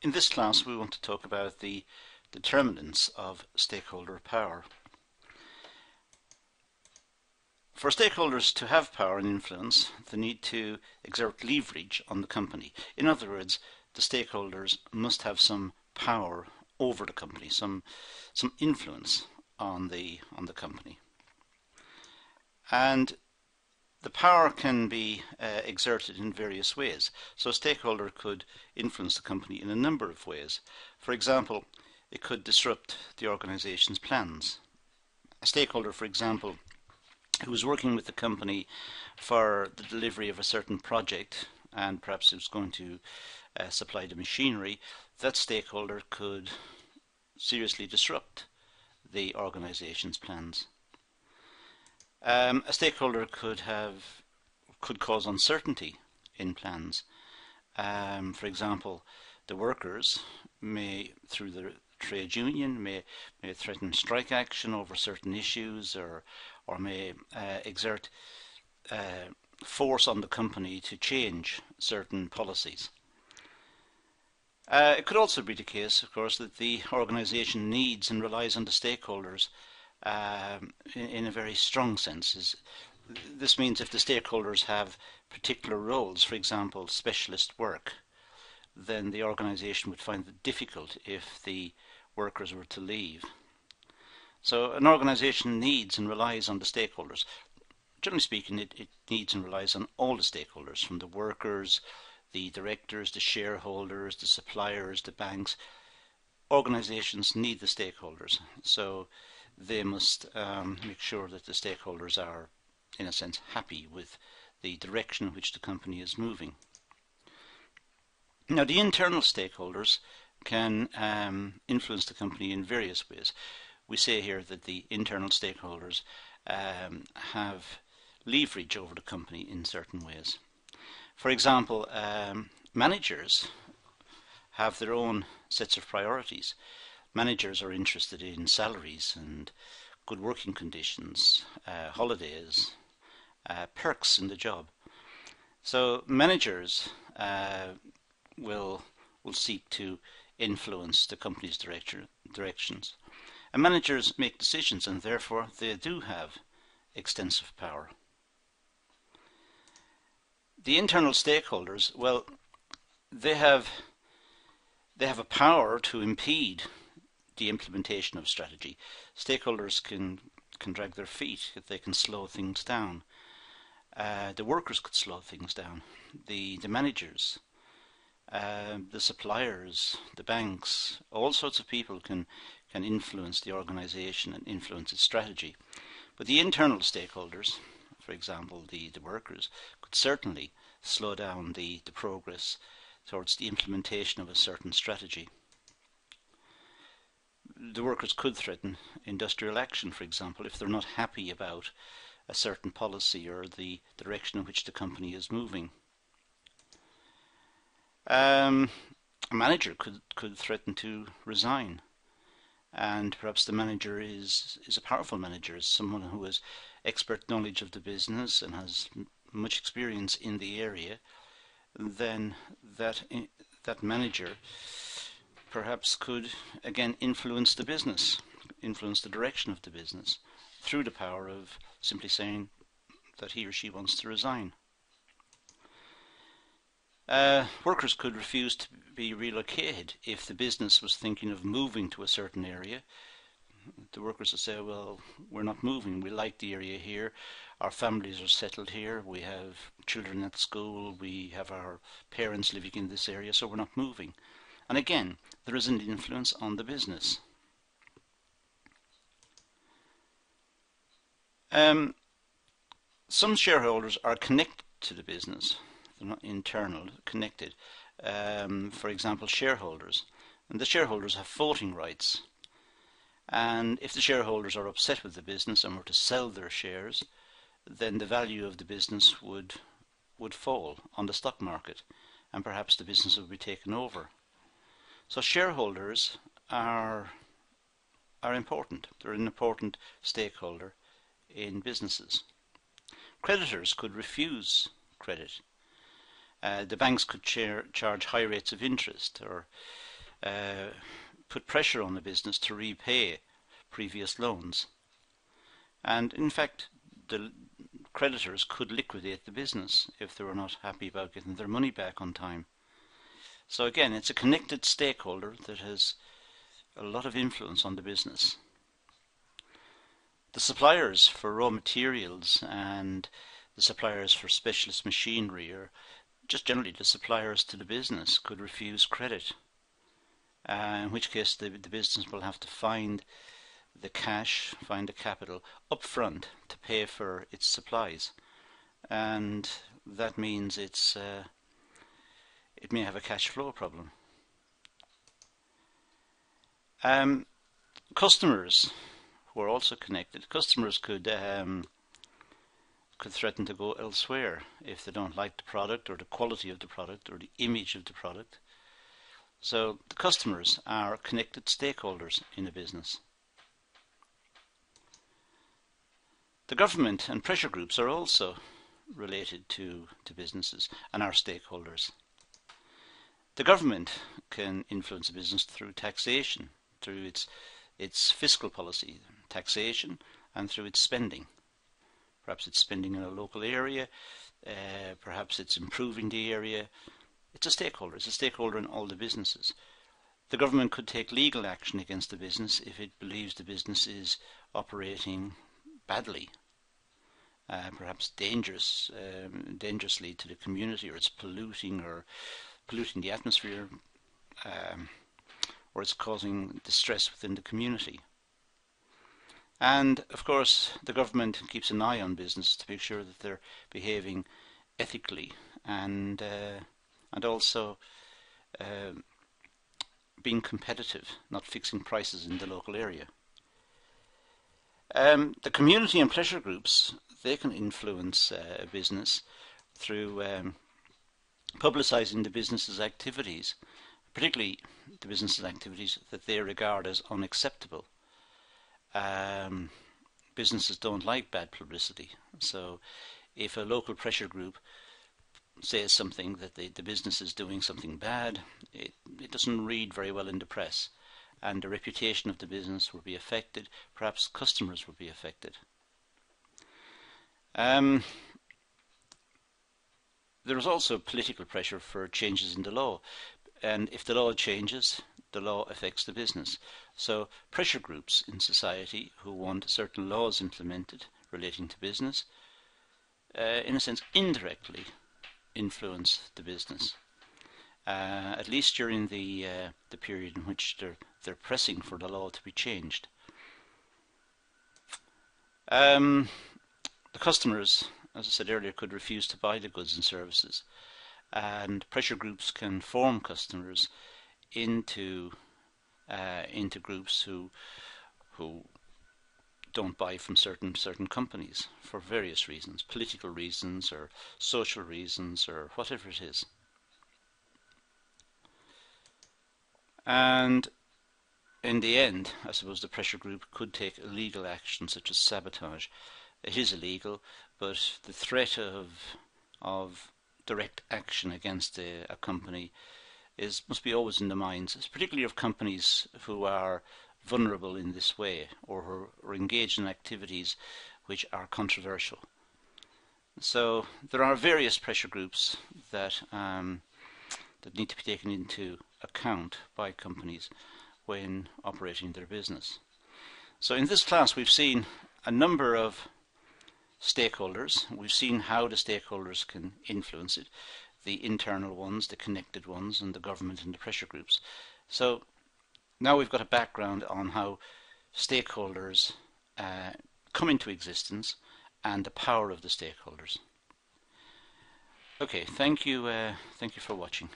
In this class we want to talk about the determinants of stakeholder power. For stakeholders to have power and influence, they need to exert leverage on the company. In other words, the stakeholders must have some power over the company, some influence on the company. And the power can be exerted in various ways. So a stakeholder could influence the company in a number of ways. For example, it could disrupt the organization's plans. A stakeholder, for example, who was working with the company for the delivery of a certain project, and perhaps it was going to supply the machinery, that stakeholder could seriously disrupt the organization's plans. A stakeholder could cause uncertainty in plans. For example, the workers may, through the trade union, may threaten strike action over certain issues, or may exert force on the company to change certain policies. It could also be the case, of course, that the organisation needs and relies on the stakeholders in a very strong sense. This means if the stakeholders have particular roles, for example, specialist work, then the organisation would find it difficult if the workers were to leave. So an organisation needs and relies on the stakeholders. Generally speaking, it needs and relies on all the stakeholders, from the workers, the directors, the shareholders, the suppliers, the banks. Organisations need the stakeholders, so they must make sure that the stakeholders are, in a sense, happy with the direction in which the company is moving. Now, the internal stakeholders can influence the company in various ways. We say here that the internal stakeholders have leverage over the company in certain ways. For example, managers have their own sets of priorities. Managers are interested in salaries and good working conditions, holidays, perks in the job. So managers will seek to influence the company's directions. And managers make decisions, and therefore they do have extensive power. The internal stakeholders, well, they have a power to impede the implementation of strategy. Stakeholders can drag their feet, if they can slow things down. The workers could slow things down. The managers, the suppliers, the banks, all sorts of people can influence the organisation and influence its strategy. But the internal stakeholders, for example, the workers, could certainly slow down the progress towards the implementation of a certain strategy. The workers could threaten industrial action, for example, if they're not happy about a certain policy or the direction in which the company is moving. A manager could threaten to resign, and perhaps the manager is a powerful manager, is someone who has expert knowledge of the business and has much experience in the area. Then that manager perhaps could again influence the business, influence the direction of the business through the power of simply saying that he or she wants to resign. Workers could refuse to be relocated if the business was thinking of moving to a certain area. The workers would say, well, we're not moving, we like the area here, our families are settled here, we have children at school, we have our parents living in this area, so we're not moving. And again, there is an influence on the business. Some shareholders are connected to the business. They're not internal, connected. For example, shareholders. And the shareholders have voting rights. And if the shareholders are upset with the business and were to sell their shares, then the value of the business would fall on the stock market, and perhaps the business would be taken over. So shareholders are important. They're an important stakeholder in businesses. Creditors could refuse credit. The banks could charge high rates of interest, or put pressure on the business to repay previous loans. And in fact, the creditors could liquidate the business if they were not happy about getting their money back on time. So again, it's a connected stakeholder that has a lot of influence on the business. The suppliers for raw materials and the suppliers for specialist machinery, or just generally the suppliers to the business, could refuse credit, in which case the business will have to find the cash, find the capital up front to pay for its supplies, and that means it may have a cash flow problem. Customers who are also connected. Customers could threaten to go elsewhere if they don't like the product or the quality of the product or the image of the product. So the customers are connected stakeholders in a business. The government and pressure groups are also related to businesses and are stakeholders. The government can influence a business through taxation, through its fiscal policy, taxation, and through its spending. Perhaps it's spending in a local area, perhaps it's improving the area. It's a stakeholder. It's a stakeholder in all the businesses. The government could take legal action against the business if it believes the business is operating badly, perhaps dangerously to the community, or it's polluting the atmosphere, or it's causing distress within the community. And of course, the government keeps an eye on business to make sure that they're behaving ethically and also being competitive, not fixing prices in the local area. The community and pleasure groups, they can influence a business through publicising the business's activities, particularly the business's activities that they regard as unacceptable. Businesses don't like bad publicity, so if a local pressure group says something that the business is doing something bad, it doesn't read very well in the press, and the reputation of the business will be affected. Perhaps customers will be affected. There is also political pressure for changes in the law, and if the law changes, the law affects the business. So pressure groups in society who want certain laws implemented relating to business, in a sense indirectly influence the business, at least during the period in which they're pressing for the law to be changed. The customers, as I said earlier, could refuse to buy the goods and services, and pressure groups can form customers into groups who don't buy from certain companies for various reasons, political reasons or social reasons or whatever it is. And in the end, I suppose the pressure group could take illegal action such as sabotage. It is illegal, but the threat of direct action against a company must be always in the minds, particularly of companies who are vulnerable in this way, or who are engaged in activities which are controversial. So there are various pressure groups that need to be taken into account by companies when operating their business. So in this class we've seen a number of stakeholders. We've seen how the stakeholders can influence it, the internal ones, the connected ones, and the government and the pressure groups. So now we've got a background on how stakeholders come into existence and the power of the stakeholders. Okay, thank you for watching.